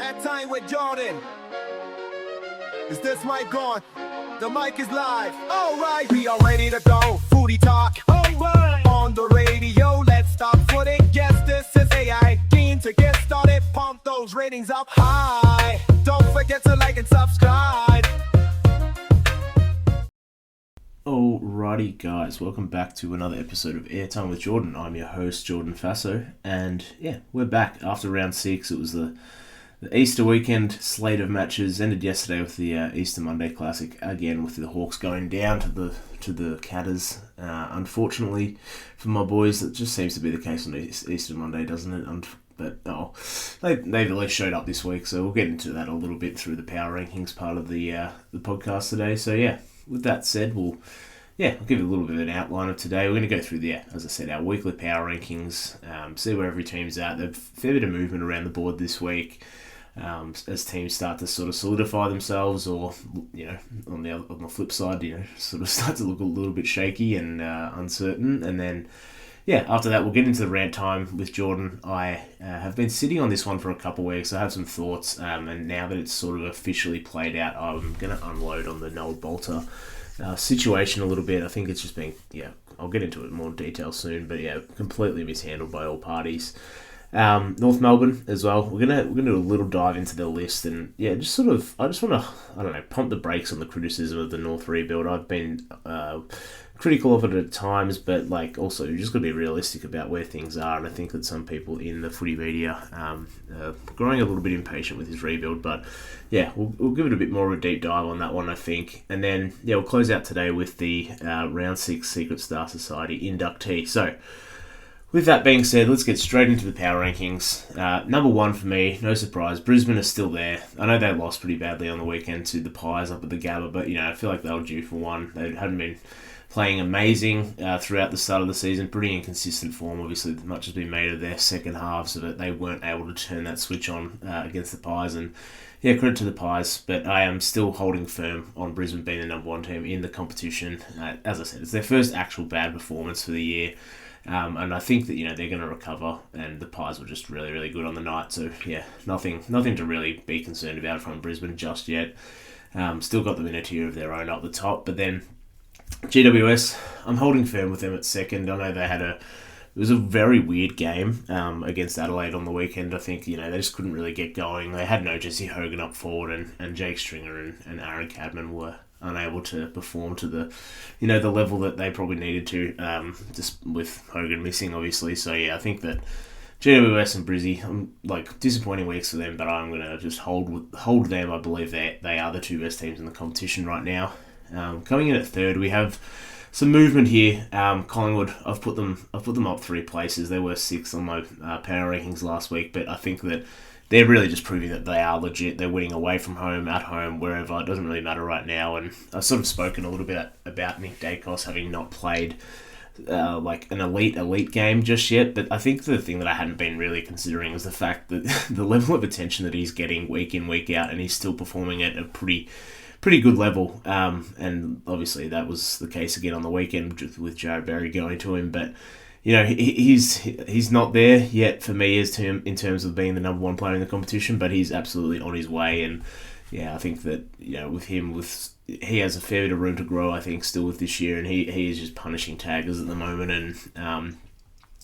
Rant-Time with Jordan. Is this mic on? The mic is live. Alright, we are ready to go. Foodie talk. Alright. On the radio, let's stop footing. Yes, this is AI. Keen to get started. Pump those ratings up high. Don't forget to like and subscribe. Alrighty guys, welcome back to another episode of Airtime with Jordan. I'm your host, Jordan Faso, and yeah, we're back after round 6. It was the Easter weekend slate of matches. Ended yesterday with the Easter Monday Classic, again with the Hawks going down to the Catters. Unfortunately for my boys, that just seems to be the case on Easter Monday, doesn't it? But they've at least showed up this week, so we'll get into that a little bit through the power rankings part of the podcast today. So yeah, with that said, I'll give you a little bit of an outline of today. We're going to go through as I said, our weekly power rankings, see where every team's at. There's a fair bit of movement around the board this week as teams start to sort of solidify themselves, or on the flip side, sort of start to look a little bit shaky and uncertain. And then after that, we'll get into the rant time with Jordan. I have been sitting on this one for a couple of weeks. I have some thoughts, and now that it's sort of officially played out, I'm going to unload on the Noah Balta situation a little bit. I think it's just been, I'll get into it in more detail soon, but completely mishandled by all parties. North Melbourne as well. We're gonna do a little dive into the list, and I just want to pump the brakes on the criticism of the North rebuild. I've been critical of it at times, but also you just got to be realistic about where things are. And I think that some people in the footy media are growing a little bit impatient with his rebuild. But we'll give it a bit more of a deep dive on that one, I think. And then we'll close out today with the round 6 Secret Star Society inductee. So with that being said, let's get straight into the power rankings. Number 1 for me, no surprise, Brisbane are still there. I know they lost pretty badly on the weekend to the Pies up at the Gabba, but I feel like they were due for one. They hadn't been playing amazing throughout the start of the season. Pretty inconsistent form. Obviously, much has been made of their second halves of it. They weren't able to turn that switch on against the Pies, and credit to the Pies, but I am still holding firm on Brisbane being the number 1 team in the competition. As I said, it's their first actual bad performance for the year. And I think that they're going to recover, and the Pies were just really, really good on the night. So nothing to really be concerned about from Brisbane just yet. Still got them in a tier of their own up the top, but then GWS, I'm holding firm with them at second. I know it was a very weird game against Adelaide on the weekend. I think they just couldn't really get going. They had no Jesse Hogan up forward, and Jake Stringer and Aaron Cadman were unable to perform to the the level that they probably needed to, just with Hogan missing, obviously. So I think that GWS and Brizzy, disappointing weeks for them, but I'm going to just hold them. I believe they are the 2 best teams in the competition right now. Coming in at third, we have some movement here. Collingwood, I've put them up 3 places. They were 6th on my power rankings last week, but I think that they're really just proving that they are legit. They're winning away from home, at home, wherever. It doesn't really matter right now. And I've sort of spoken a little bit about Nick Dacos having not played an elite game just yet. But I think the thing that I hadn't been really considering is the fact that the level of attention that he's getting week in, week out, and he's still performing at a pretty good level. And obviously that was the case again on the weekend with Jared Berry going to him. But he's not there yet for me in terms of being the number 1 player in the competition, but he's absolutely on his way. And I think that with him, he has a fair bit of room to grow, I think, still with this year, and he is just punishing taggers at the moment. And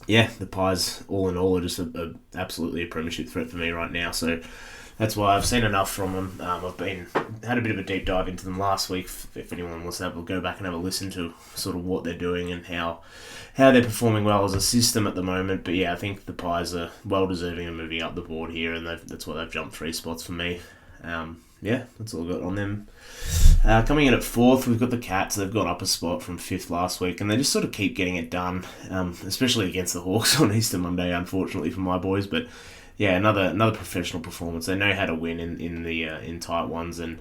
the Pies, all in all, are just absolutely a premiership threat for me right now. So that's why I've seen enough from them. I've had a bit of a deep dive into them last week. If anyone wants to go back and have a listen to sort of what they're doing and how they're performing well as a system at the moment. But I think the Pies are well deserving of moving up the board here, and that's why they've jumped 3 spots for me. That's all I've got on them. Coming in at 4th, we've got the Cats. They've gone up a spot from 5th last week, and they just sort of keep getting it done, especially against the Hawks on Easter Monday, unfortunately for my boys. But another professional performance. They know how to win in tight ones, and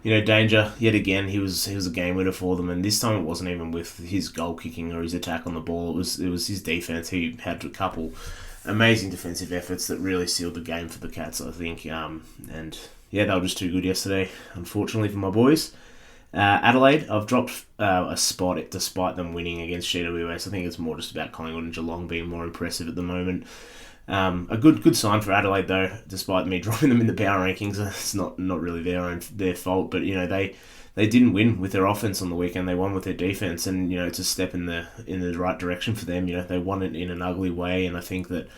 Danger yet again. He was a game winner for them, and this time it wasn't even with his goal kicking or his attack on the ball. It was his defense. He had a couple amazing defensive efforts that really sealed the game for the Cats, I think. They were just too good yesterday, unfortunately for my boys. Adelaide, I've dropped a spot despite them winning against GWS. I think it's more just about Collingwood and Geelong being more impressive at the moment. A good sign for Adelaide though, despite me dropping them in the power rankings. It's not really their fault, but they didn't win with their offense on the weekend. They won with their defense, and it's a step in the right direction for them. They won it in an ugly way, and I think that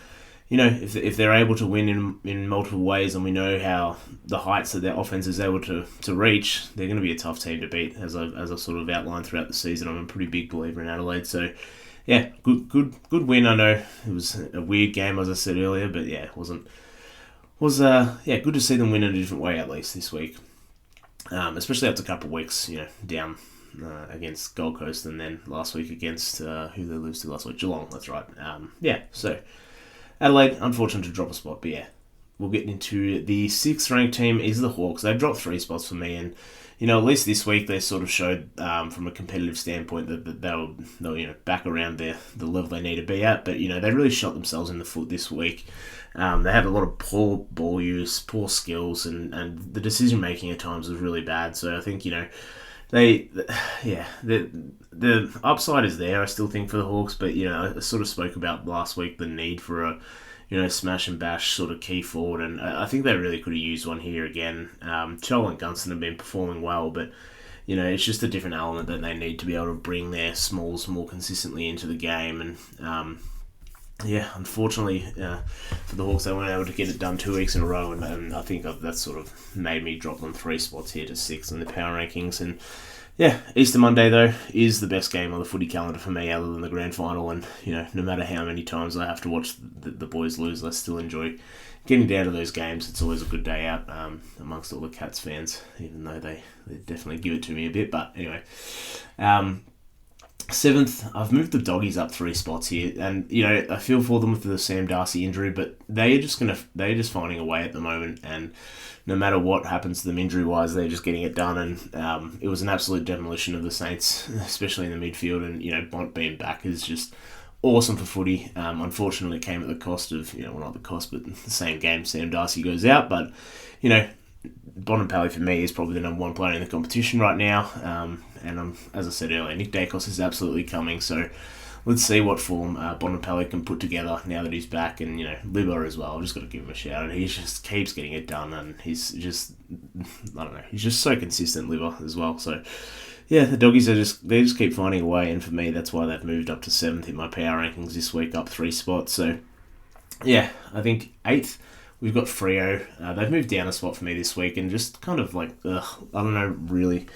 if they're able to win in multiple ways, and we know how the heights that their offense is able to reach, they're going to be a tough team to beat. As I sort of outlined throughout the season, I'm a pretty big believer in Adelaide. So yeah, good win. I know it was a weird game, as I said earlier, but yeah, it was good to see them win in a different way at least this week. Especially after a couple of weeks, down against Gold Coast, and then last week against who they lose to last week, Geelong. That's right. So Adelaide, unfortunate to drop a spot, but yeah, we'll get into the 6th ranked team is the Hawks. They've dropped 3 spots for me, and at least this week they sort of showed from a competitive standpoint that they'll back around the level they need to be at. But they really shot themselves in the foot this week. They had a lot of poor ball use, poor skills, and the decision making at times was really bad. So I think the upside is there, I still think, for the Hawks. But I sort of spoke about last week the need for a smash and bash sort of key forward, and I think they really could have used one here again. Chol and Gunston have been performing well, but it's just a different element that they need to be able to bring their smalls more consistently into the game. And unfortunately for the Hawks, they weren't able to get it done 2 weeks in a row, and I think that sort of made me drop them 3 spots here to 6 in the power rankings. And yeah, Easter Monday though is the best game on the footy calendar for me, other than the grand final. And no matter how many times I have to watch the boys lose, I still enjoy getting down to those games. It's always a good day out amongst all the Cats fans, even though they definitely give it to me a bit. But anyway, 7th, I've moved the Doggies up 3 spots here, and I feel for them with the Sam Darcy injury, but they're just finding a way at the moment, and no matter what happens to them injury wise, they're just getting it done. And it was an absolute demolition of the Saints, especially in the midfield, and Bont being back is just awesome for footy. Unfortunately, it came at the cost of not the cost, but the same game Sam Darcy goes out. But Bontempelli for me is probably the number 1 player in the competition right now. And as I said earlier, Nick Dacos is absolutely coming. So let's see what form Bontempelli can put together now that he's back. And, Libba as well. I've just got to give him a shout out. He just keeps getting it done. And he's just, he's just so consistent, Libba, as well. So, yeah, the Doggies they just keep finding a way. And for me, that's why they've moved up to 7th in my power rankings this week, up 3 spots. So, yeah, I think 8th. We've got Freo. They've moved down a spot for me this week, and just kind of I don't know really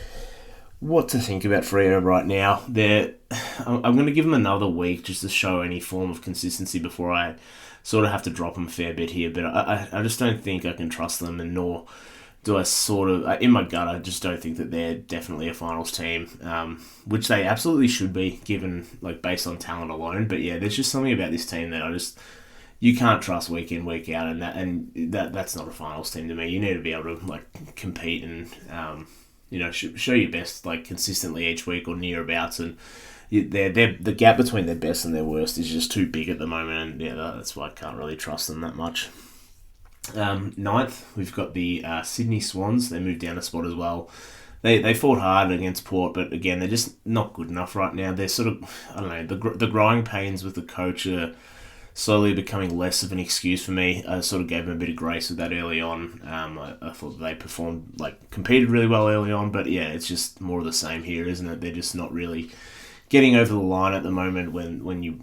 what to think about Freo right now. I'm going to give them another week just to show any form of consistency before I sort of have to drop them a fair bit here. But I just don't think I can trust them, and nor do I sort of, in my gut, I just don't think that they're definitely a finals team, which they absolutely should be, given based on talent alone. But yeah, there's just something about this team that you can't trust week in, week out, and that's not a finals team to me. You need to be able to compete and show your best consistently each week or nearabouts. And the gap between their best and their worst is just too big at the moment, and yeah, that's why I can't really trust them that much. 9th, we've got the Sydney Swans. They moved down a spot as well. They fought hard against Port, but again, they're just not good enough right now. They're sort of, I don't know, the growing pains with the coach are slowly becoming less of an excuse for me. I sort of gave them a bit of grace with that early on. I thought they performed, competed really well early on, but yeah, it's just more of the same here, isn't it? They're just not really getting over the line at the moment when you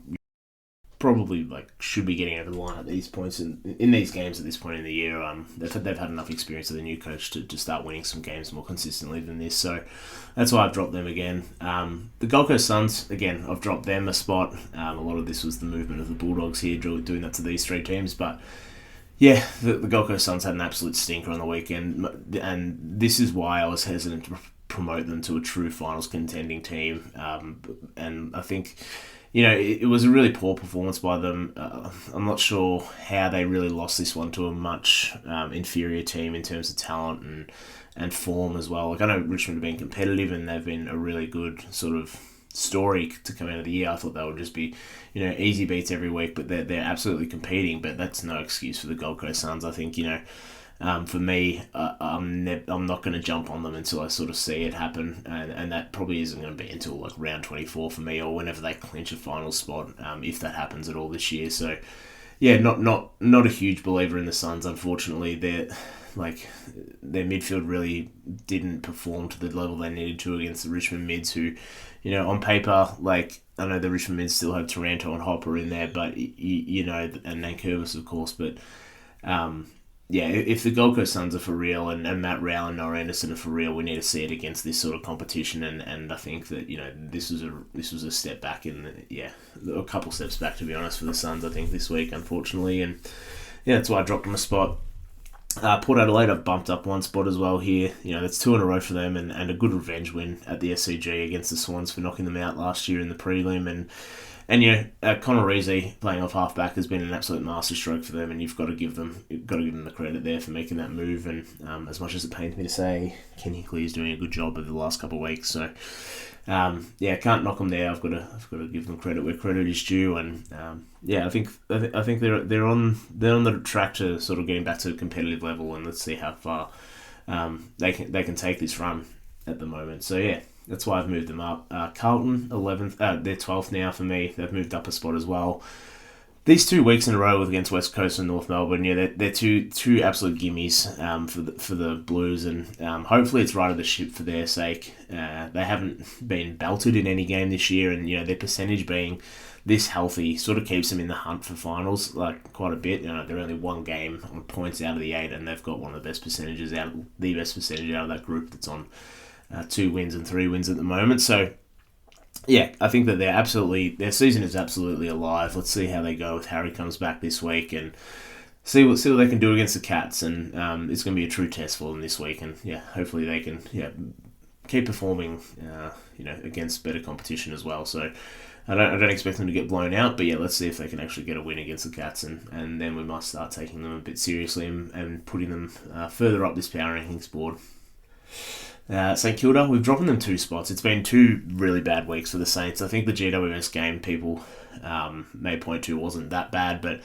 probably should be getting over the line at these points in these games at this point in the year. They've had enough experience with the new coach to start winning some games more consistently than this. So that's why I've dropped them again. The Gold Coast Suns, again, I've dropped them a spot. A lot of this was the movement of the Bulldogs here, doing that to these 3 teams. But yeah, the Gold Coast Suns had an absolute stinker on the weekend, and this is why I was hesitant to promote them to a true finals contending team. And I think it was a really poor performance by them. I'm not sure how they really lost this one to a much inferior team in terms of talent and form as well. I know Richmond have been competitive, and they've been a really good sort of story to come out of the year. I thought they would just be, easy beats every week, but they're absolutely competing. But that's no excuse for the Gold Coast Suns. I think, for me, I'm not going to jump on them until I sort of see it happen, and that probably isn't going to be until round 24 for me, or whenever they clinch a final spot, if that happens at all this year. So yeah, not a huge believer in the Suns. Unfortunately, their midfield really didn't perform to the level they needed to against the Richmond mids, who, on paper, I know the Richmond mids still have Taranto and Hopper in there, but and Nankervis, of course, but if the Gold Coast Suns are for real and Matt Rowell and Noah Anderson are for real, we need to see it against this sort of competition. And I think that this was a step back a couple steps back, to be honest, for the Suns. I think this week, unfortunately, and that's why I dropped them a spot. Port Adelaide, I've bumped up one spot as well here. That's 2 in a row for them, and a good revenge win at the SCG against the Swans for knocking them out last year in the prelim. And Connor Reesey playing off halfback has been an absolute masterstroke for them, and you've got to give them the credit there for making that move. And as much as it pains me to say, Kenny Clear's doing a good job over the last couple of weeks. So can't knock them there. I've got to give them credit where credit is due. And I think they're on the track to sort of getting back to a competitive level, and let's see how far they can take this run at the moment. So yeah. That's why I've moved them up. Carlton, 11th. They're 12th now for me. They've moved up a spot as well. These 2 weeks in a row against West Coast and North Melbourne, they're two absolute gimmies for the Blues, and hopefully it's right of the ship for their sake. They haven't been belted in any game this year, and their percentage being this healthy sort of keeps them in the hunt for finals quite a bit. They're only 1 game on points out of the 8, and they've got one of the best percentages out of that group that's on 2 wins and 3 wins at the moment. So I think that their season is absolutely alive. Let's see how they go if Harry comes back this week, and see what they can do against the Cats. And it's going to be a true test for them this week. And hopefully they can keep performing against better competition as well. So I don't expect them to get blown out, but let's see if they can actually get a win against the Cats, and then we must start taking them a bit seriously and putting them further up this power rankings board. St Kilda, we've dropped them 2 spots. It's been 2 really bad weeks for the Saints. I think the GWS game people may point to wasn't that bad, but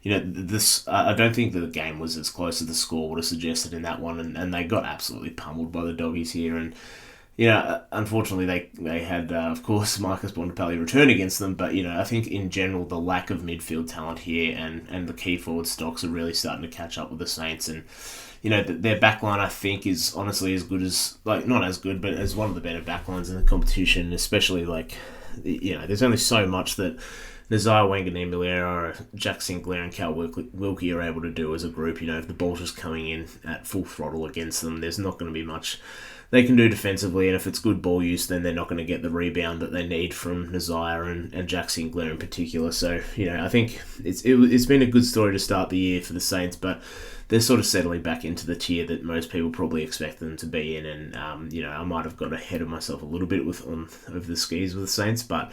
I don't think that the game was as close as the score would have suggested in that one, and they got absolutely pummeled by the Doggies here. And unfortunately they had of course Marcus Bontempelli return against them, but I think in general the lack of midfield talent here and the key forward stocks are really starting to catch up with the Saints. And their backline, I think, is honestly as good as, not as good, but as one of the better backlines in the competition, especially, there's only so much that Nazar Wanganeen-Milera, Jack Sinclair and Cal Wilkie are able to do as a group. If the ball's just coming in at full throttle against them, there's not going to be much they can do defensively, and if it's good ball use, then they're not going to get the rebound that they need from Nazar and Jack Sinclair in particular. So, I think it's been a good story to start the year for the Saints, but they're sort of settling back into the tier that most people probably expect them to be in. And, I might have got ahead of myself a little bit over the skis with the Saints. But,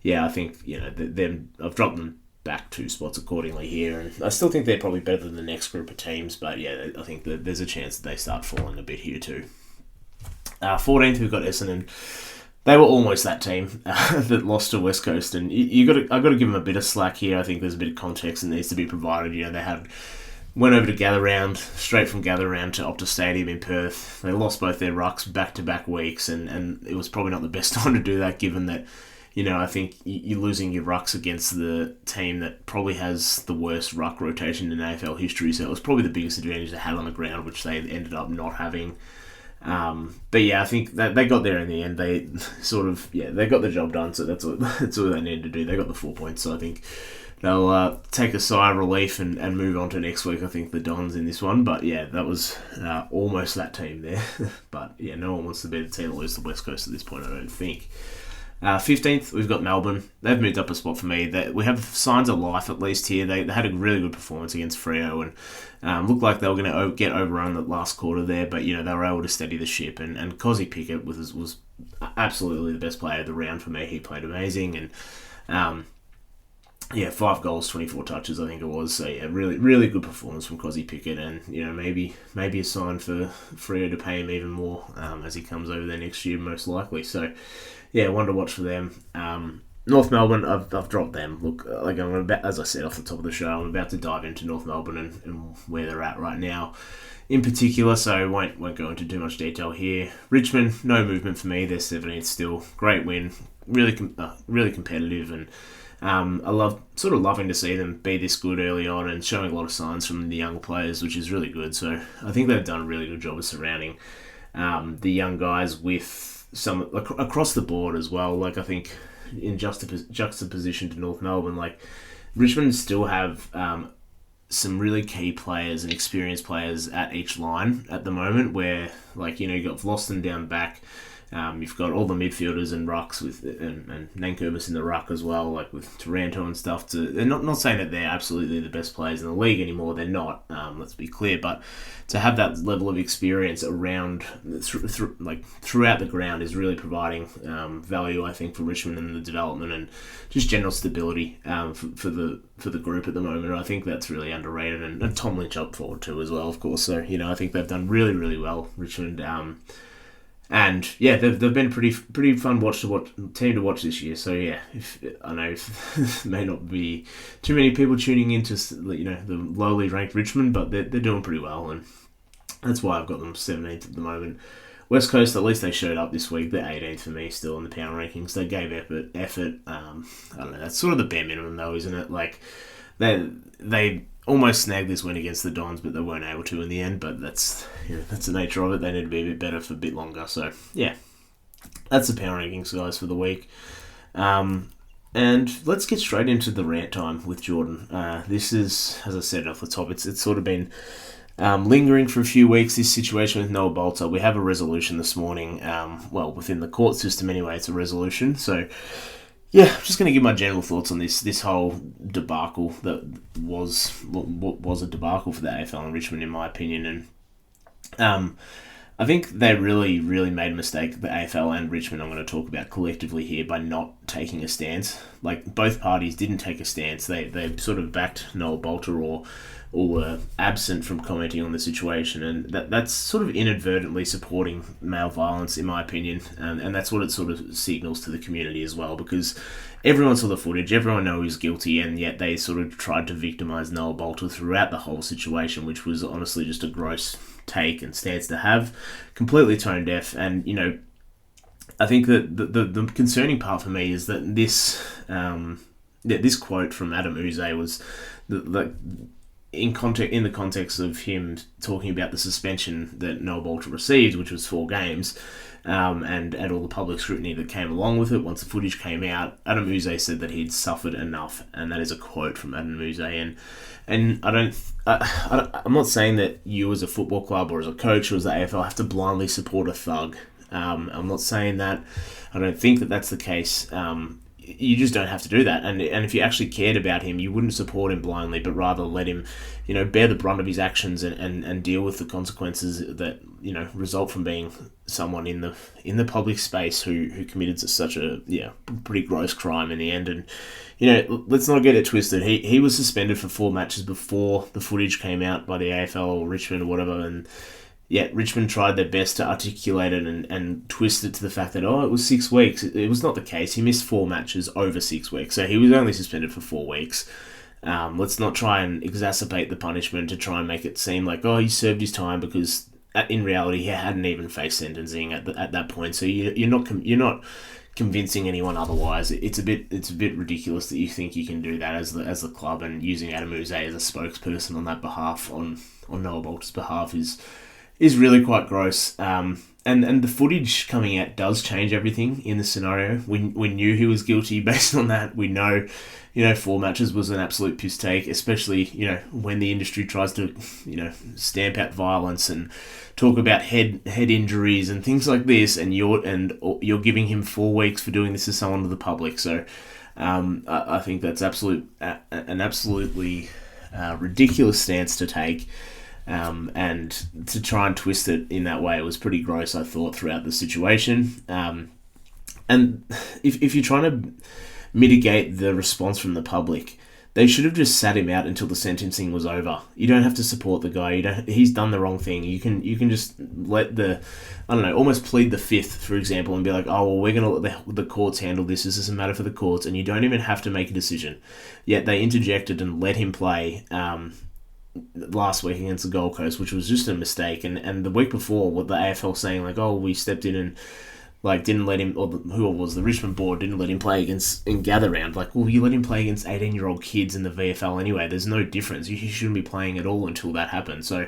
I think, I've dropped them back 2 spots accordingly here. And I still think they're probably better than the next group of teams. But, I think that there's a chance that they start falling a bit here too. 14th, we've got Essendon. They were almost that team that lost to West Coast. And I've got to give them a bit of slack here. I think there's a bit of context that needs to be provided. They went over to Gather Round, straight from Gather Round to Optus Stadium in Perth. They lost both their rucks back-to-back weeks, and it was probably not the best time to do that, given that, I think you're losing your rucks against the team that probably has the worst ruck rotation in AFL history, so it was probably the biggest advantage they had on the ground, which they ended up not having. But I think that they got there in the end. They they got the job done, so that's all they needed to do. They got the 4 points, so I think they'll take a sigh of relief and move on to next week. I think the Dons in this one, but that was almost that team there. But no one wants to be the team that loses to West Coast at this point, I don't think. 15th, we've got Melbourne. They've moved up a spot for me. We have signs of life at least here. They had a really good performance against Freo and looked like they were going to get overrun the last quarter there, but they were able to steady the ship. And Cozzy Pickett was absolutely the best player of the round for me. He played amazing, and 5 goals, 24 touches, I think it was. So really, really good performance from Cozzy Pickett, and maybe a sign for Freo to pay him even more as he comes over there next year, most likely. So one to watch for them. North Melbourne, I've dropped them. Look, as I said off the top of the show, I'm about to dive into North Melbourne and where they're at right now, in particular. So won't go into too much detail here. Richmond, no movement for me. They're 17th still. Great win, really competitive, and I loving to see them be this good early on and showing a lot of signs from the young players, which is really good. So I think they've done a really good job of surrounding the young guys with some across the board as well. Like, I think in juxtaposition to North Melbourne, like, Richmond still have some really key players and experienced players at each line at the moment, where, like, you've got Vlosten down back. You've got all the midfielders and rucks and Nankervis in the ruck as well, like with Taranto and stuff. They're not saying that they're absolutely the best players in the league anymore. They're not. Let's be clear. But to have that level of experience around throughout the ground is really providing value, I think, for Richmond and the development and just general stability for the group at the moment. I think that's really underrated, and Tom Lynch up forward too as well, of course. So I think they've done really, really well, Richmond. And yeah, they've been pretty fun team to watch this year. So yeah, I know may not be too many people tuning into the lowly ranked Richmond, but they're doing pretty well, and that's why I've got them 17th at the moment. West Coast, at least they showed up this week. They're 18th for me still in the power rankings. They gave effort. I don't know. That's sort of the bare minimum though, isn't it? Like they almost snagged this win against the Dons, but they weren't able to in the end. But that's the nature of it. They need to be a bit better for a bit longer. So yeah, that's the power rankings, guys, for the week. And let's get straight into the rant time with Jordan. This is, as I said off the top, it's sort of been lingering for a few weeks, this situation with Noah Balta. We have a resolution this morning. Within the court system anyway, it's a resolution. So yeah, I'm just going to give my general thoughts on this whole debacle that was a debacle for the AFL and Richmond, in my opinion. And I think they really, really made a mistake, the AFL and Richmond, I'm going to talk about collectively here, by not taking a stance. Like, both parties didn't take a stance. They sort of backed Noah Balta or were absent from commenting on the situation, and that's sort of inadvertently supporting male violence, in my opinion, and that's what it sort of signals to the community as well, because everyone saw the footage, everyone knows he's guilty, and yet they sort of tried to victimise Noah Balta throughout the whole situation, which was honestly just a gross take and stance to have, completely tone deaf. And I think that the concerning part for me is that this quote from Adam Uze was in the context of him talking about the suspension that Noah Balta received, which was 4 games, and all the public scrutiny that came along with it. Once the footage came out, Adam Uze said that he'd suffered enough, and that is a quote from Adam Uze. And I'm not saying that you as a football club or as a coach or as the AFL have to blindly support a thug. I'm not saying that. I don't think that that's the case. You just don't have to do that. And if you actually cared about him, you wouldn't support him blindly, but rather let him, bear the brunt of his actions and deal with the consequences that, result from being someone in the public space who committed such a pretty gross crime in the end. And let's not get it twisted. He was suspended for 4 matches before the footage came out by the AFL or Richmond or whatever, and yet Richmond tried their best to articulate it and twist it to the fact that, it was 6 weeks. It was not the case. He missed 4 matches over 6 weeks, so he was only suspended for 4 weeks. Let's not try and exacerbate the punishment to try and make it seem like, he served his time, because in reality he hadn't even faced sentencing at that point. So you're not convincing anyone otherwise. It's a bit ridiculous that you think you can do that as the club, and using Adam Uze as a spokesperson on that behalf, on Noah Balta's behalf, is really quite gross. And the footage coming out does change everything in the scenario. We knew he was guilty based on that. We know, 4 matches was an absolute piss take, especially, when the industry tries to, stamp out violence and talk about head injuries and things like this, and you're giving him 4 weeks for doing this to someone of the public. So I think that's an absolutely ridiculous stance to take. And to try and twist it in that way was pretty gross, I thought, throughout the situation. And if you're trying to mitigate the response from the public, they should have just sat him out until the sentencing was over. You don't have to support the guy. He's done the wrong thing. You can just let almost plead the fifth, for example, and be like, we're going to let the courts handle this. This is a matter for the courts, and you don't even have to make a decision. Yet they interjected and let him play last week against the Gold Coast, which was just a mistake. And the week before, what the AFL saying, like, we stepped in and like didn't let him, or who it was, the Richmond board didn't let him play against in gather round. Like, well, you let him play against 18-year-old kids in the VFL anyway. There's no difference. He shouldn't be playing at all until that happens. So,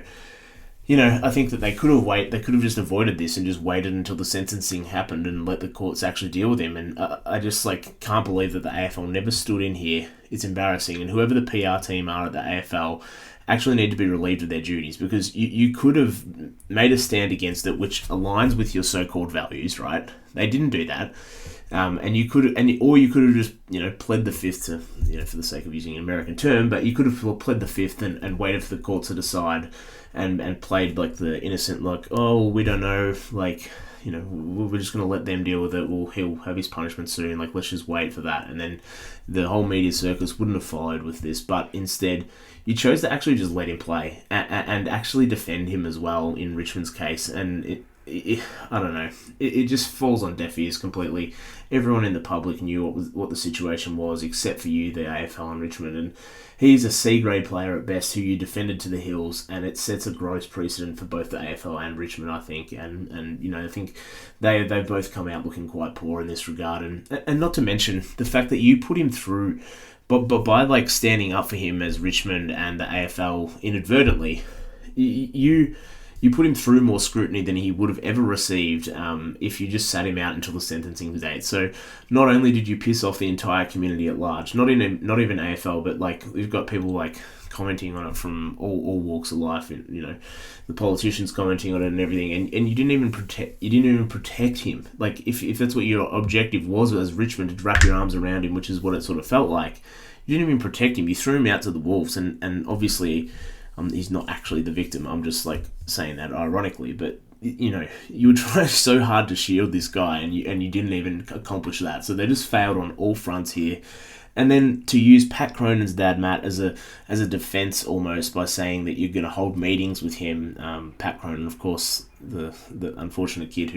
I think that they could have just avoided this and just waited until the sentencing happened and let the courts actually deal with him. And I just can't believe that the AFL never stood in here. It's embarrassing. And whoever the PR team are at the AFL actually need to be relieved of their duties, because you could have made a stand against it, which aligns with your so-called values, right? They didn't do that. And you could have just, pled the fifth to, for the sake of using an American term, but you could have pled the fifth and waited for the court to decide and played like the innocent, like, oh, we don't know, like, we're just going to let them deal with it. Well, he'll have his punishment soon. Like, let's just wait for that. And then the whole media circus wouldn't have followed with this. But instead, you chose to actually just let him play and actually defend him as well in Richmond's case. And I don't know. It just falls on deaf ears completely. Everyone in the public knew what the situation was, except for you, the AFL and Richmond. And he's a C-grade player at best who you defended to the hills, and it sets a gross precedent for both the AFL and Richmond, I think. And I think they've both come out looking quite poor in this regard. And not to mention the fact that you put him through, but by standing up for him as Richmond and the AFL inadvertently, you put him through more scrutiny than he would have ever received if you just sat him out until the sentencing date. So not only did you piss off the entire community at large, not even AFL, but we've got people commenting on it from all walks of life. The politicians commenting on it and everything, and you didn't even protect him. Like if that's what your objective was as Richmond, to wrap your arms around him, which is what it sort of felt like, you didn't even protect him. You threw him out to the wolves, and obviously. He's not actually the victim. I'm just saying that ironically, but you were trying so hard to shield this guy, and you didn't even accomplish that. So they just failed on all fronts here. And then to use Pat Cronin's dad, Matt, as a defense almost, by saying that you're going to hold meetings with him. Pat Cronin, of course, the unfortunate kid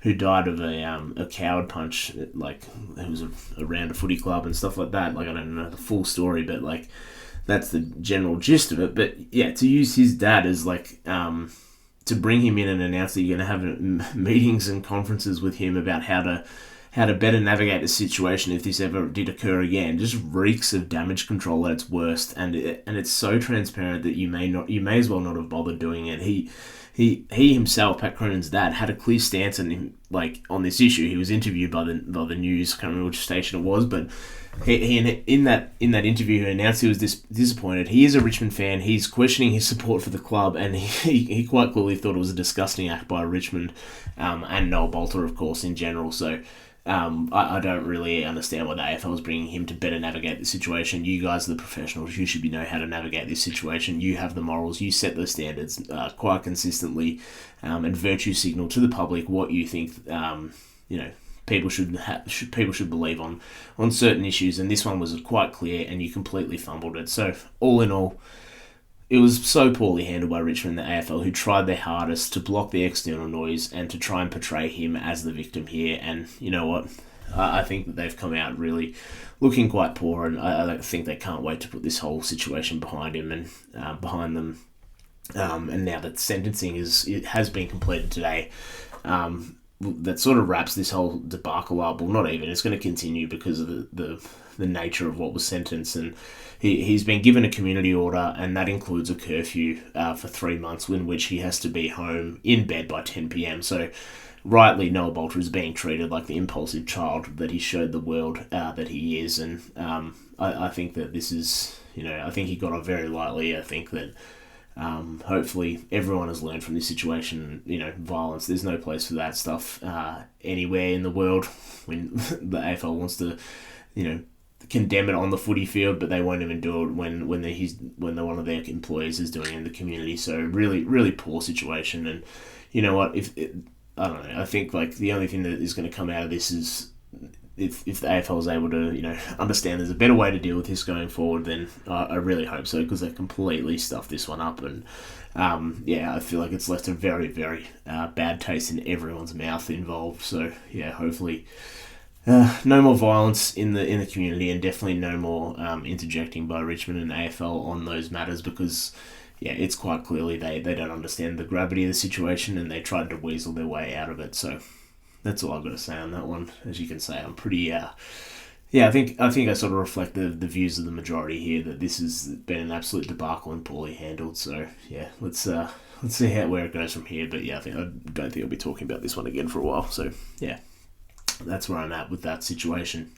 who died of a coward punch, it was around a footy club and stuff like that. I don't know the full story, but that's the general gist of it. But yeah, to use his dad as to bring him in and announce that you're going to have meetings and conferences with him about how to better navigate the situation if this ever did occur again, just reeks of damage control at its worst. And it's so transparent that you may as well not have bothered doing it. He himself, Pat Cronin's dad, had a clear stance on this issue. He was interviewed by the news, I can't remember which station it was, but he in that interview, he announced he was disappointed. He is a Richmond fan. He's questioning his support for the club, and he quite clearly thought it was a disgusting act by Richmond and Noah Balta, of course, in general. So I don't really understand why the AFL is bringing him to better navigate the situation. You guys are the professionals. You should know how to navigate this situation. You have the morals. You set the standards quite consistently, and virtue signal to the public what you think. People should believe on certain issues, and this one was quite clear, and you completely fumbled it. So all in all, it was so poorly handled by Richmond and the AFL, who tried their hardest to block the external noise and to try and portray him as the victim here. And you know what? I think that they've come out really looking quite poor, and I think they can't wait to put this whole situation behind him and behind them. And now that sentencing has been completed today, that sort of wraps this whole debacle up. Well, not even. It's going to continue because of the nature of what was sentenced, and he's been given a community order, and that includes a curfew for 3 months in which he has to be home in bed by 10 p.m. So rightly, Noah Balta is being treated like the impulsive child that he showed the world that he is, and I think that this is, I think he got off very lightly. I think that hopefully everyone has learned from this situation. Violence, there's no place for that stuff anywhere in the world. When the AFL wants to condemn it on the footy field, but they won't even do it when one of their employees is doing it in the community. So really, really poor situation. And you know what, I don't know, I think the only thing that is going to come out of this is if the AFL is able to understand there's a better way to deal with this going forward, then I really hope so, because they completely stuffed this one up. And I feel like it's left a very, very bad taste in everyone's mouth involved. So yeah, hopefully no more violence in the community, and definitely no more interjecting by Richmond and AFL on those matters, because it's quite clearly they don't understand the gravity of the situation, and they tried to weasel their way out of it. So That's all I've got to say on that one. As you can say, I'm pretty. Yeah, I think I sort of reflect the views of the majority here that this has been an absolute debacle and poorly handled. So yeah, let's see where it goes from here. But yeah, I don't think I'll be talking about this one again for a while. So yeah, that's where I'm at with that situation.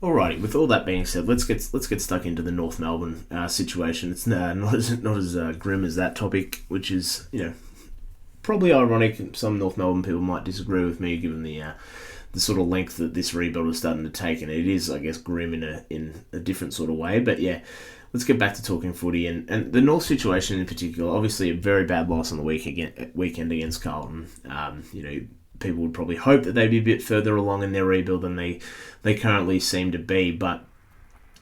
Alrighty, with all that being said, let's get stuck into the North Melbourne situation. It's not as grim as that topic, which is probably ironic. Some North Melbourne people might disagree with me, given the sort of length that this rebuild is starting to take, and it is, I guess, grim in a different sort of way. But yeah, let's get back to talking footy and the North situation in particular. Obviously, a very bad loss on the weekend against Carlton. People would probably hope that they'd be a bit further along in their rebuild than they currently seem to be. But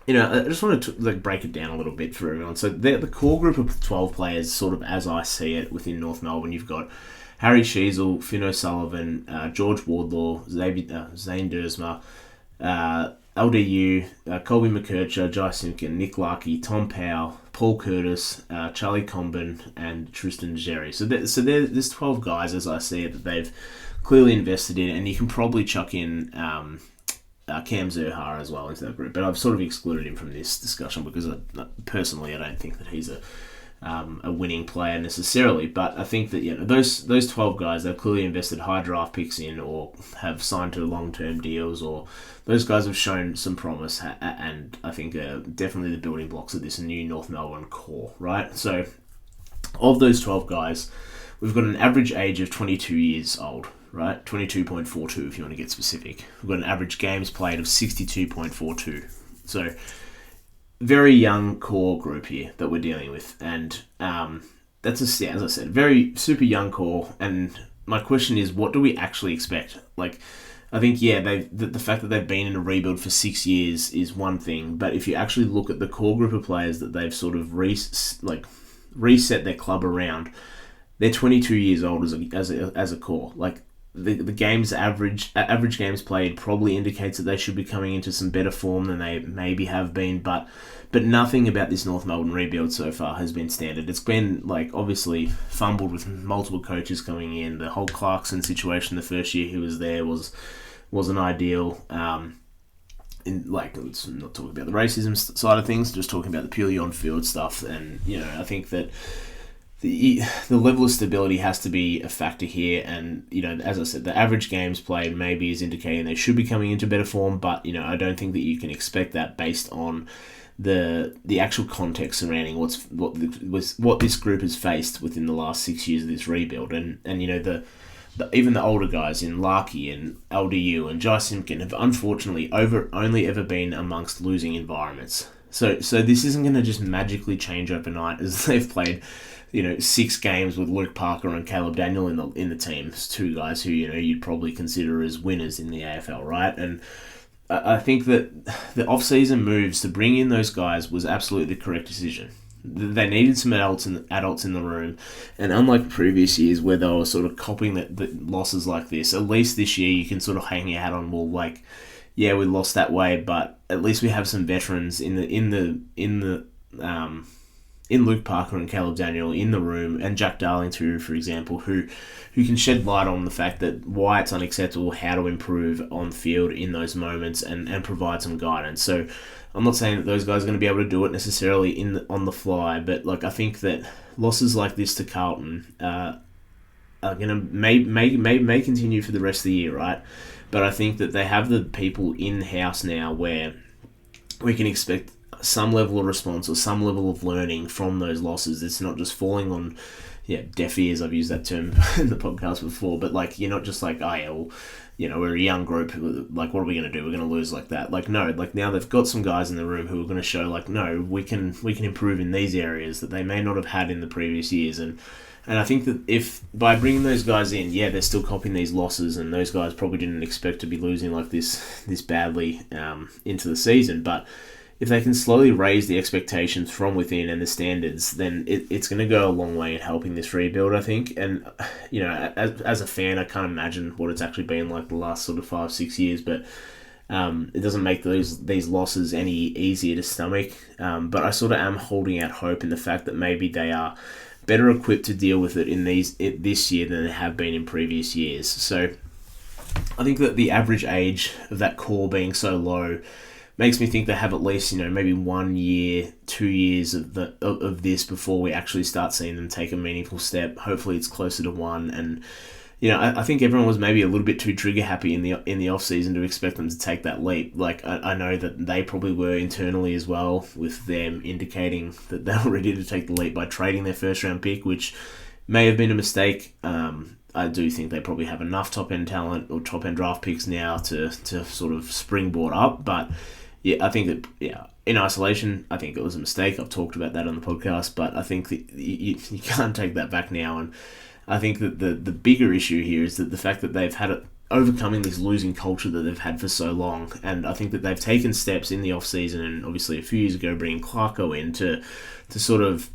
I just want to break it down a little bit for everyone. So the core group of 12 players, sort of as I see it within North Melbourne, you've got Harry Sheasel, Finn O'Sullivan, George Wardlaw, Zane Dersma, LDU, Colby McKercher, Jai Simpkin, Nick Larkey, Tom Powell, Paul Curtis, Charlie Comben, and Tristan Jerry. So there's 12 guys, as I see it, that they've clearly invested in, and you can probably chuck in Cam Zurhaar as well into that group. But I've sort of excluded him from this discussion because personally I don't think that he's a winning player necessarily. But I think that those 12 guys, they've clearly invested high draft picks in or have signed to long-term deals, or those guys have shown some promise, and I think definitely the building blocks of this new North Melbourne core, right? So of those 12 guys, we've got an average age of 22 years old, right? 22.42 if you want to get specific. We've got an average games played of 62.42. So very young core group here that we're dealing with. And that's, as I said, very super young core. And my question is, what do we actually expect? I think, the fact that they've been in a rebuild for 6 years is one thing. But if you actually look at the core group of players that they've sort of reset their club around, they're 22 years old as a core. The game's average games played probably indicates that they should be coming into some better form than they maybe have been, but nothing about this North Melbourne rebuild so far has been standard. It's been obviously fumbled with multiple coaches coming in. The whole Clarkson situation the first year he was there wasn't ideal. Let's not talk about the racism side of things, just talking about the purely on-field stuff. And I think that the level of stability has to be a factor here, and as I said, the average games played maybe is indicating they should be coming into better form, but I don't think that you can expect that based on the actual context surrounding what this group has faced within the last 6 years of this rebuild, and even the older guys in Larkey and LDU and Jai Simpkin have unfortunately only ever been amongst losing environments. So this isn't going to just magically change overnight, as they've played 6 games with Luke Parker and Caleb Daniel in the teams, 2 guys who you'd probably consider as winners in the AFL, right? And I think that the off-season moves to bring in those guys was absolutely the correct decision. They needed some adults in the room, and unlike previous years where they were sort of copying the losses like this, at least this year you can sort of hang your hat on, we lost that way, but at least we have some veterans in Luke Parker and Caleb Daniel in the room, and Jack Darlington, for example, who can shed light on the fact that why it's unacceptable, how to improve on field in those moments, and provide some guidance. So I'm not saying that those guys are going to be able to do it necessarily on the fly, but I think that losses like this to Carlton are going to may continue for the rest of the year, right? But I think that they have the people in-house now where we can expect some level of response or some level of learning from those losses. It's not just falling on deaf ears. I've used that term in the podcast before, but you're not just we're a young group, what are we going to do? We're going to lose like that. No, now they've got some guys in the room who are going to show no, we can improve in these areas that they may not have had in the previous years. And I think that if by bringing those guys in, they're still copying these losses, and those guys probably didn't expect to be losing like this badly into the season, but if they can slowly raise the expectations from within and the standards, then it's going to go a long way in helping this rebuild, I think. And, as a fan, I can't imagine what it's actually been like the last sort of 5-6 years, but it doesn't make these losses any easier to stomach. But I sort of am holding out hope in the fact that maybe they are better equipped to deal with it this year than they have been in previous years. So I think that the average age of that core being so low makes me think they have at least, maybe 1 year, 2 years of this before we actually start seeing them take a meaningful step. Hopefully it's closer to one. And I think everyone was maybe a little bit too trigger happy in the off season to expect them to take that leap. Like I know that they probably were internally as well, with them indicating that they were ready to take the leap by trading their first round pick, which may have been a mistake. I do think they probably have enough top end talent or top end draft picks now to sort of springboard up. But I think that in isolation, I think it was a mistake. I've talked about that on the podcast, but I think that you can't take that back now. And I think that the bigger issue here is that the fact that they've had overcoming this losing culture that they've had for so long. And I think that they've taken steps in the off-season and obviously a few years ago bringing Clarko in to sort of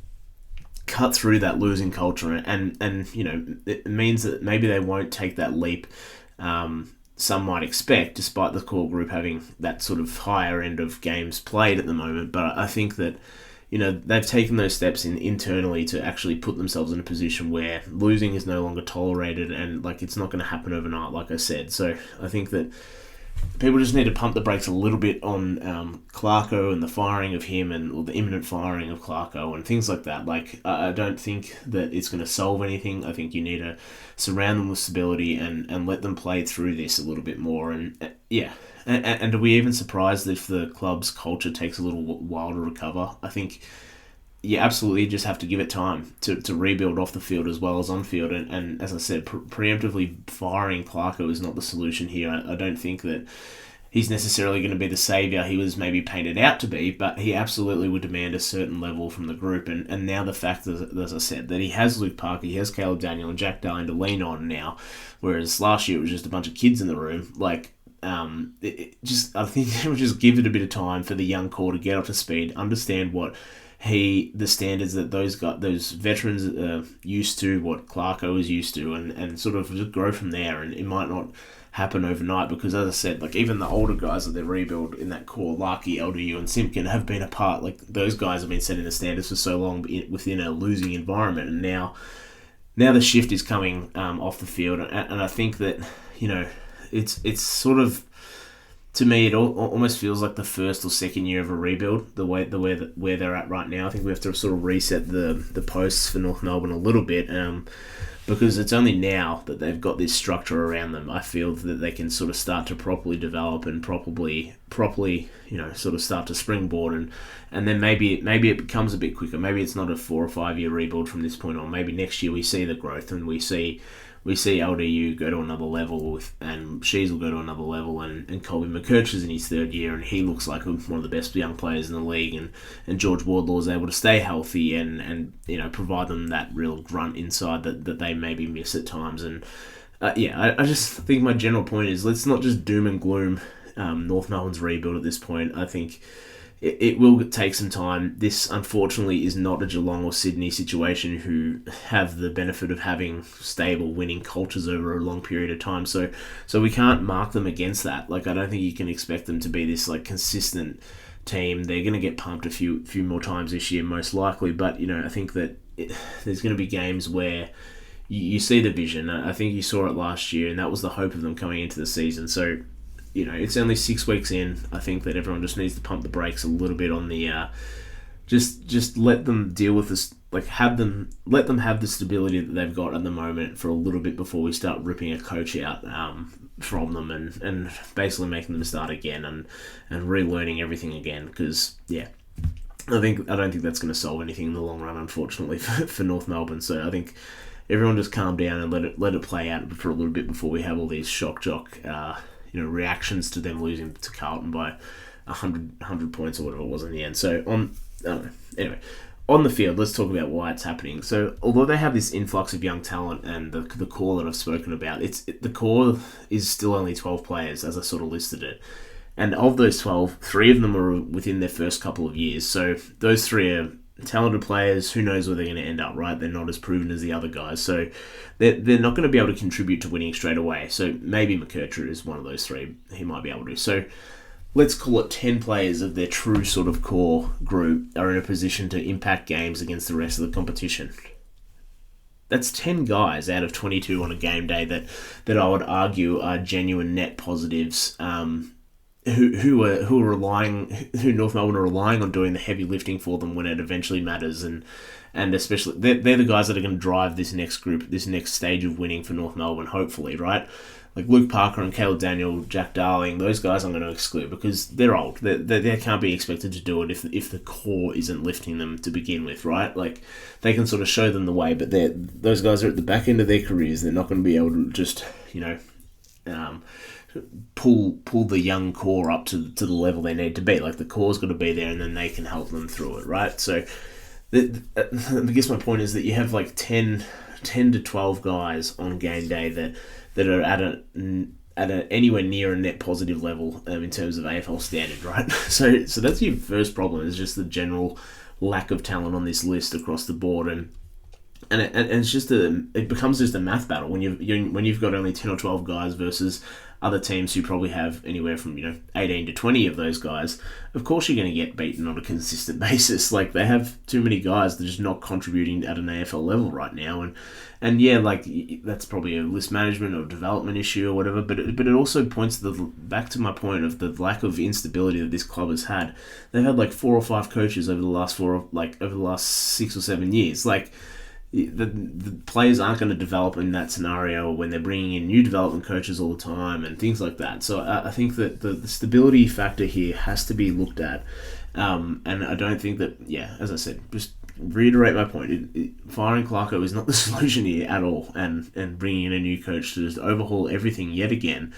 cut through that losing culture. And it means that maybe they won't take that leap some might expect, despite the core group having that sort of higher end of games played at the moment. But I think that they've taken those steps internally to actually put themselves in a position where losing is no longer tolerated, and it's not going to happen overnight, like I said. So I think that people just need to pump the brakes a little bit on Clarko and the firing of him, or the imminent firing of Clarko and things like that. I don't think that it's going to solve anything. I think you need to surround them with stability and let them play through this a little bit more. And And are we even surprised if the club's culture takes a little while to recover? I think you absolutely just have to give it time to rebuild off the field as well as on field. And as I said, preemptively firing Clarko is not the solution here. I don't think that he's necessarily going to be the saviour he was maybe painted out to be, but he absolutely would demand a certain level from the group. And now the fact that, as I said, that he has Luke Parker, he has Caleb Daniel and Jack Darling to lean on now, whereas last year it was just a bunch of kids in the room. I think it would just give it a bit of time for the young core to get up to speed, understand what the standards that those veterans are used to, what Clarko is used to, and sort of just grow from there. And it might not happen overnight because, as I said, even the older guys that they rebuild in that core, Larky, LDU, and Simpkin, have been a part. Those guys have been setting the standards for so long within a losing environment, and now the shift is coming off the field, and I think that it's sort of, to me, it almost feels like the first or second year of a rebuild, where they're at right now. I think we have to sort of reset the posts for North Melbourne a little bit, because it's only now that they've got this structure around them. I feel that they can sort of start to properly develop and properly, sort of start to springboard, and then maybe it becomes a bit quicker. Maybe it's not a 4 or 5 year rebuild from this point on. Maybe next year we see the growth and we see LDU go to another level, and Shees will go to another level, and Colby McKirch is in his third year, and he looks like one of the best young players in the league, and George Wardlaw is able to stay healthy and provide them that real grunt inside that they maybe miss at times. And I just think my general point is, let's not just doom and gloom North Melbourne's rebuild at this point. I think it will take some time. This, unfortunately, is not a Geelong or Sydney situation who have the benefit of having stable winning cultures over a long period of time. So we can't mark them against that. I don't think you can expect them to be this consistent team. They're going to get pumped a few more times this year, most likely. But I think that there's going to be games where you see the vision. I think you saw it last year, and that was the hope of them coming into the season. So it's only 6 weeks in. I think that everyone just needs to pump the brakes a little bit on the just let them deal with this. Let them have the stability that they've got at the moment for a little bit before we start ripping a coach out from them and basically making them start again and relearning everything again. Because I don't think that's going to solve anything in the long run, unfortunately, for North Melbourne. So I think everyone just calm down and let it play out for a little bit before we have all these shock jock reactions to them losing to Carlton by 100 points or whatever it was in the end. So anyway, on the field, let's talk about why it's happening. So although they have this influx of young talent and the core that I've spoken about, the core is still only 12 players, as I sort of listed it. And of those 12, 3 of them are within their first couple of years. So those 3 are talented players. Who knows where they're going to end up, right? They're not as proven as the other guys. So they're not going to be able to contribute to winning straight away. So maybe McKircher is one of those 3. He might be able to. So let's call it 10 players of their true sort of core group are in a position to impact games against the rest of the competition. that's 10 guys out of 22 on a game day that I would argue are genuine net positives. Who North Melbourne are relying on doing the heavy lifting for them when it eventually matters, and especially they're the guys that are going to drive this next group, this next stage of winning for North Melbourne, hopefully, right? Like Luke Parker and Caleb Daniel, Jack Darling, those guys I'm going to exclude because they're old. They can't be expected to do it if the core isn't lifting them to begin with, right? Like they can sort of show them the way, but those guys are at the back end of their careers. They're not going to be able to just pull the young core up to the level they need to be. Like the core's got to be there, and then they can help them through it, right? So I guess my point is that you have like 10 to 12 guys on game day that are at a anywhere near a net positive level in terms of AFL standard, right? So that's your first problem, is just the general lack of talent on this list across the board, and it's just it becomes just a math battle when you've got only 10 or 12 guys versus other teams who probably have anywhere from 18 to 20 of those guys. Of course you're going to get beaten on a consistent basis. Like they have too many guys that are just not contributing at an AFL level right now, and yeah, like that's probably a list management or development issue or whatever. But it also points back to my point of the lack of instability that this club has had. They've had like 4 or 5 coaches over the last 6 or 7 years. Like the players aren't going to develop in that scenario when they're bringing in new development coaches all the time and things like that. So I think that the stability factor here has to be looked at, and I don't think that, as I said, just reiterate my point, firing Clarko is not the solution here at all, and bringing in a new coach to just overhaul everything yet again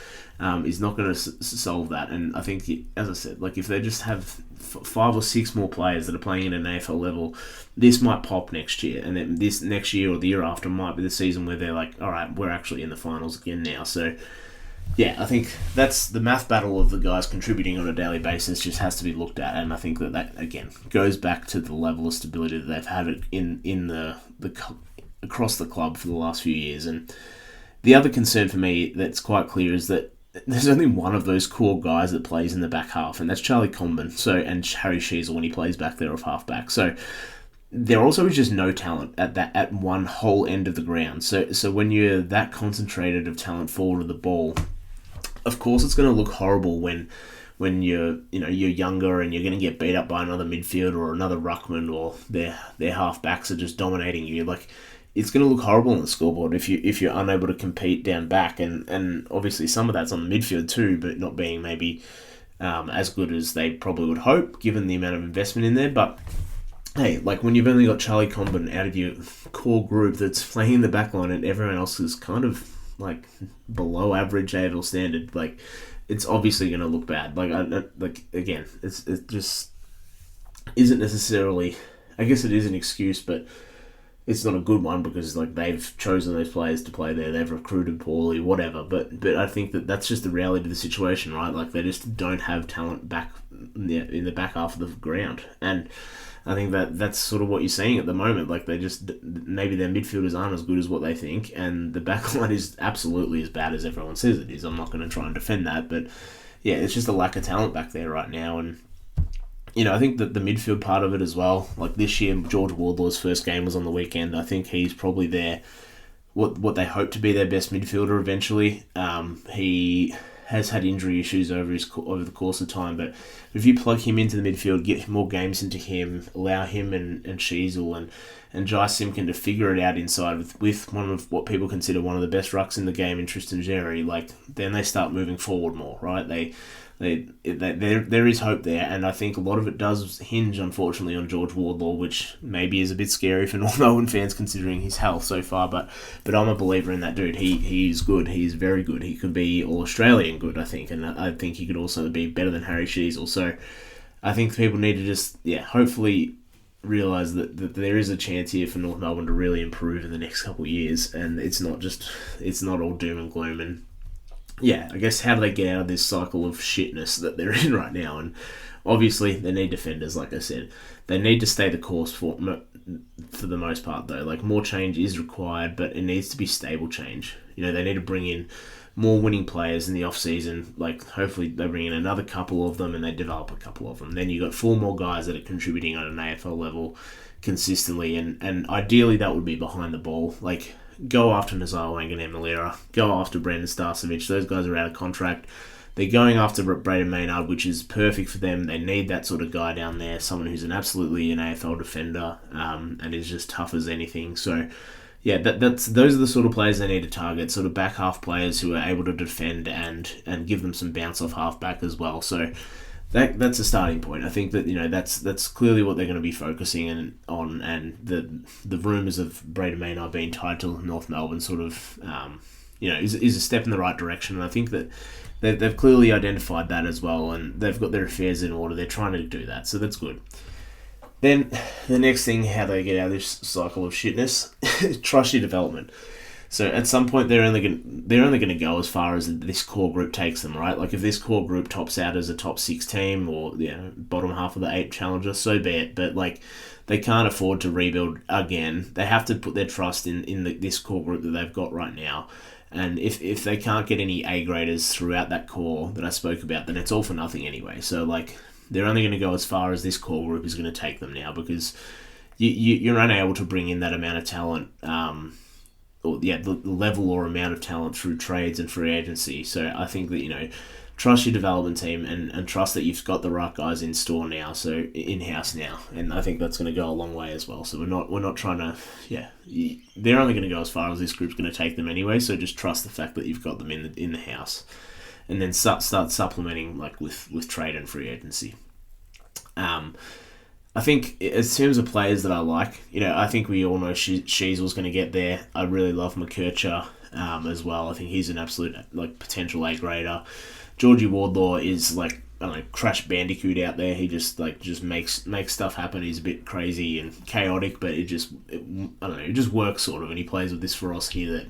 is not going to solve that. And I think, as I said, like if they just have 5 or 6 more players that are playing at an AFL level, this might pop next year, and then this next year or the year after might be the season where they're like, all right, we're actually in the finals again now. So yeah, I think that's the math battle of the guys contributing on a daily basis just has to be looked at, and I think that again goes back to the level of stability that they've had in the across the club for the last few years. And the other concern for me that's quite clear is that there's only one of those core guys that plays in the back half, and that's Charlie Comben. And Harry Sheasel when he plays back there off halfback. So there also is just no talent at one whole end of the ground. So when you're that concentrated of talent forward of the ball, of course it's going to look horrible when you're younger and you're going to get beat up by another midfielder or another ruckman, or their halfbacks are just dominating you. Like it's going to look horrible on the scoreboard if you're unable to compete down back, and obviously some of that's on the midfield too, but not being maybe as good as they probably would hope given the amount of investment in there. But hey, like when you've only got Charlie Comben out of your core group that's playing in the back line and everyone else is kind of like below average AFL standard, like it's obviously going to look bad. Again, it just isn't necessarily, I guess it is an excuse, but it's not a good one because like they've chosen those players to play there, they've recruited poorly, whatever. But I think that's just the reality of the situation, right? Like they just don't have talent back in the back half of the ground, and I think that's sort of what you're seeing at the moment. Like they just, maybe their midfielders aren't as good as what they think, and the backline is absolutely as bad as everyone says it is. I'm not going to try and defend that, but yeah, it's just a lack of talent back there right now. And I think that the midfield part of it as well, like this year, George Wardlaw's first game was on the weekend. I think he's probably what they hope to be their best midfielder eventually. He has had injury issues over the course of time, but if you plug him into the midfield, get more games into him, allow him and Sheasel and Jai Simpkin to figure it out inside with one of what people consider one of the best rucks in the game in Tristan Jerry, like then they start moving forward more, right? There is hope there, and I think a lot of it does hinge, unfortunately, on George Wardlaw, which maybe is a bit scary for North Melbourne fans considering his health so far. But I'm a believer in that dude. He's good. He's very good. He could be All-Australian good, I think, and I think he could also be better than Harry Sheasel. So I think people need to just, hopefully realise that there is a chance here for North Melbourne to really improve in the next couple of years, and it's not all doom and gloom. And I guess how do they get out of this cycle of shitness that they're in right now? And obviously they need defenders, like I said. They need to stay the course for the most part, though. Like more change is required, but it needs to be stable change. They need to bring in more winning players in the off-season. Like hopefully they bring in another couple of them and they develop a couple of them. Then you got 4 more guys that are contributing on an AFL level. consistently, and ideally that would be behind the ball. Like, go after Nazar Wangan and Malera, go after Brandon Starcevich. Those guys are out of contract. They're going after Braden Maynard, which is perfect for them. They need that sort of guy down there, someone who's absolutely an AFL defender, and is just tough as anything. So, yeah, those are the sort of players they need to target, sort of back half players who are able to defend and give them some bounce off half back as well. So that's a starting point. I think that that's clearly what they're going to be focusing on, and the rumours of Braden Maynard being tied to North Melbourne sort of is a step in the right direction. And I think that they've clearly identified that as well, and they've got their affairs in order. They're trying to do that, so that's good. Then the next thing, how they get out of this cycle of shitness, trust your development. So at some point they're only going to go as far as this core group takes them, right? Like if this core group tops out as a top 6 team or bottom half of the 8 challenger, so be it. But like they can't afford to rebuild again. They have to put their trust in this core group that they've got right now. And if they can't get any A graders throughout that core that I spoke about, then it's all for nothing anyway. So like they're only going to go as far as this core group is going to take them now, because you're unable to bring in that amount of talent, the level or amount of talent through trades and free agency. So I think that, trust your development team and trust that you've got the right guys in store now, so in-house now. And I think that's going to go a long way as well. So we're not trying to, they're only going to go as far as this group's going to take them anyway, so just trust the fact that you've got them in the house. And then start supplementing like with trade and free agency. I think in terms of players that I like, I think we all know Sheasel's going to get there. I really love McKercher as well. I think he's an absolute potential A grader. Georgie Wardlaw is Crash Bandicoot out there. He just makes stuff happen. He's a bit crazy and chaotic, but it just works sort of. And he plays with this ferocity that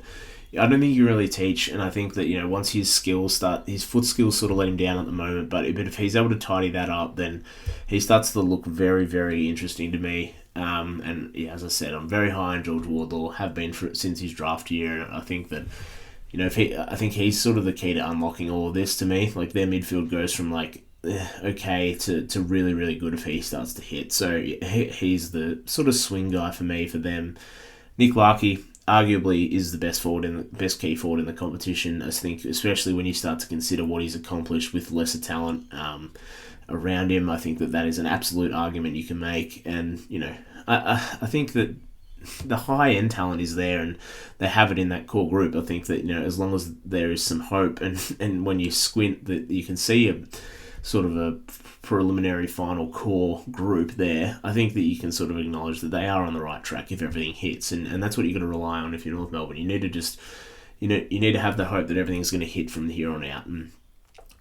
I don't think you really teach. And I think that once his foot skills sort of let him down at the moment. But if he's able to tidy that up, then he starts to look very, very interesting to me. As I said, I'm very high on George Wardlaw. Have been since his draft year, and I think that I think he's sort of the key to unlocking all of this to me. Like their midfield goes from okay to really, really good if he starts to hit. So he's the sort of swing guy for me for them. Nick Larkey arguably is the best key forward in the competition. I think, especially when you start to consider what he's accomplished with lesser talent around him. I think that is an absolute argument you can make, and I think that the high end talent is there, and they have it in that core group. I think that as long as there is some hope, and when you squint, that you can see a sort of a preliminary final core group there, I think that you can sort of acknowledge that they are on the right track if everything hits, and that's what you're going to rely on if you're North Melbourne. You need to just you need to have the hope that everything's going to hit from here on out and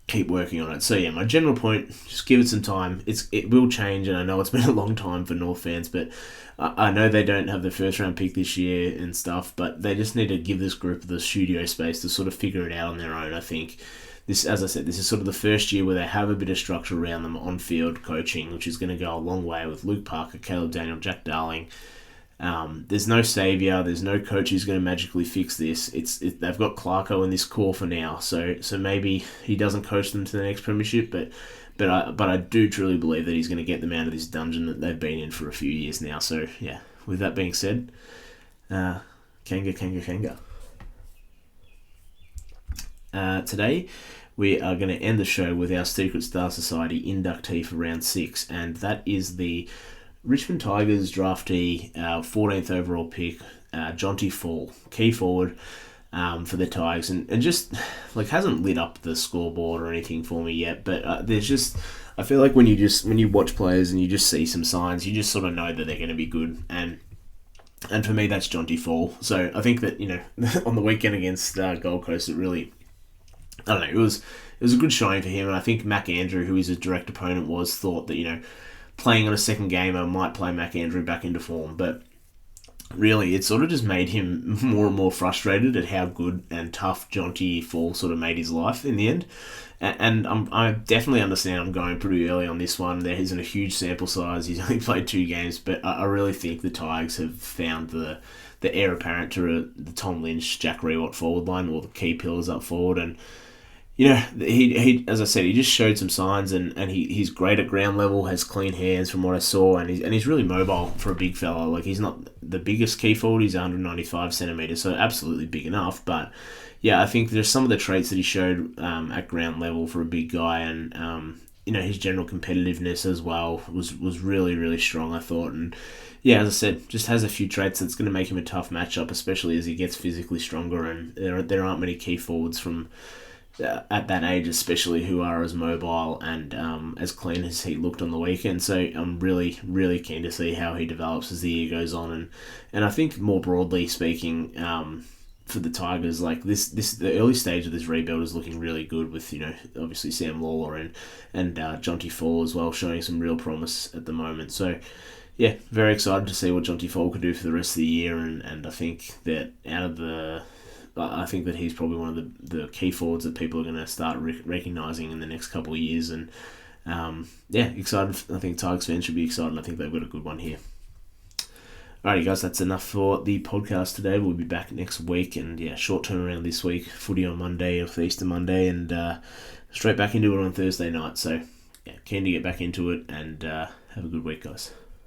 keep working on it. So yeah, my general point, just give it some time. It will change, and I know it's been a long time for North fans, but I know they don't have the first round pick this year and stuff, but they just need to give this group the studio space to sort of figure it out on their own. I think this, as I said, this is sort of the first year where they have a bit of structure around them on field coaching, which is going to go a long way with Luke Parker, Caleb Daniel, Jack Darling. There's no saviour. There's no coach who's going to magically fix this. They've got Clarko in this core for now, so maybe he doesn't coach them to the next premiership, but I do truly believe that he's going to get them out of this dungeon that they've been in for a few years now. So yeah, with that being said, Kanga. Today we are going to end the show with our Secret Star Society inductee for round 6, and that is the Richmond Tigers draftee, 14th overall pick, Jonty Fall, key forward for the Tigers, and just hasn't lit up the scoreboard or anything for me yet. But there's just, I feel like when you watch players and you just see some signs, you just sort of know that they're going to be good, and for me that's Jonty Fall. So I think that on the weekend against Gold Coast, it really, I don't know, it was a good showing for him, and I think Mac Andrew, who is his direct opponent, thought that playing on a second gamer might play Mac Andrew back into form, but really it sort of just made him more and more frustrated at how good and tough Jonty Fall sort of made his life in the end. And I definitely understand I'm going pretty early on this one. There isn't a huge sample size. He's only played 2 games, but I really think the Tigers have found the heir apparent to the Tom Lynch, Jack Rewalt forward line, or the key pillars up forward, and he as I said, he just showed some signs, and he's great at ground level, has clean hands from what I saw, and he's really mobile for a big fella. Like, he's not the biggest key forward, he's 195 centimeters, so absolutely big enough. But yeah, I think there's some of the traits that he showed at ground level for a big guy, and his general competitiveness as well was really, really strong, I thought. And yeah, as I said, just has a few traits that's going to make him a tough matchup, especially as he gets physically stronger, and there aren't many key forwards from at that age, especially, who are as mobile and as clean as he looked on the weekend. So I'm really, really keen to see how he develops as the year goes on, and I think more broadly speaking, for the Tigers, like the early stage of this rebuild is looking really good with obviously Sam Lawler and Jonty Fall as well, showing some real promise at the moment. So yeah, very excited to see what Jonty Fall can do for the rest of the year, and I think that I think that he's probably one of the key forwards that people are going to start recognising in the next couple of years. And excited. I think Tigers fans should be excited. I think they've got a good one here. Alrighty, guys, that's enough for the podcast today. We'll be back next week, and short turnaround this week. Footy on Monday, or Easter Monday, and straight back into it on Thursday night. So keen to get back into it, and have a good week, guys.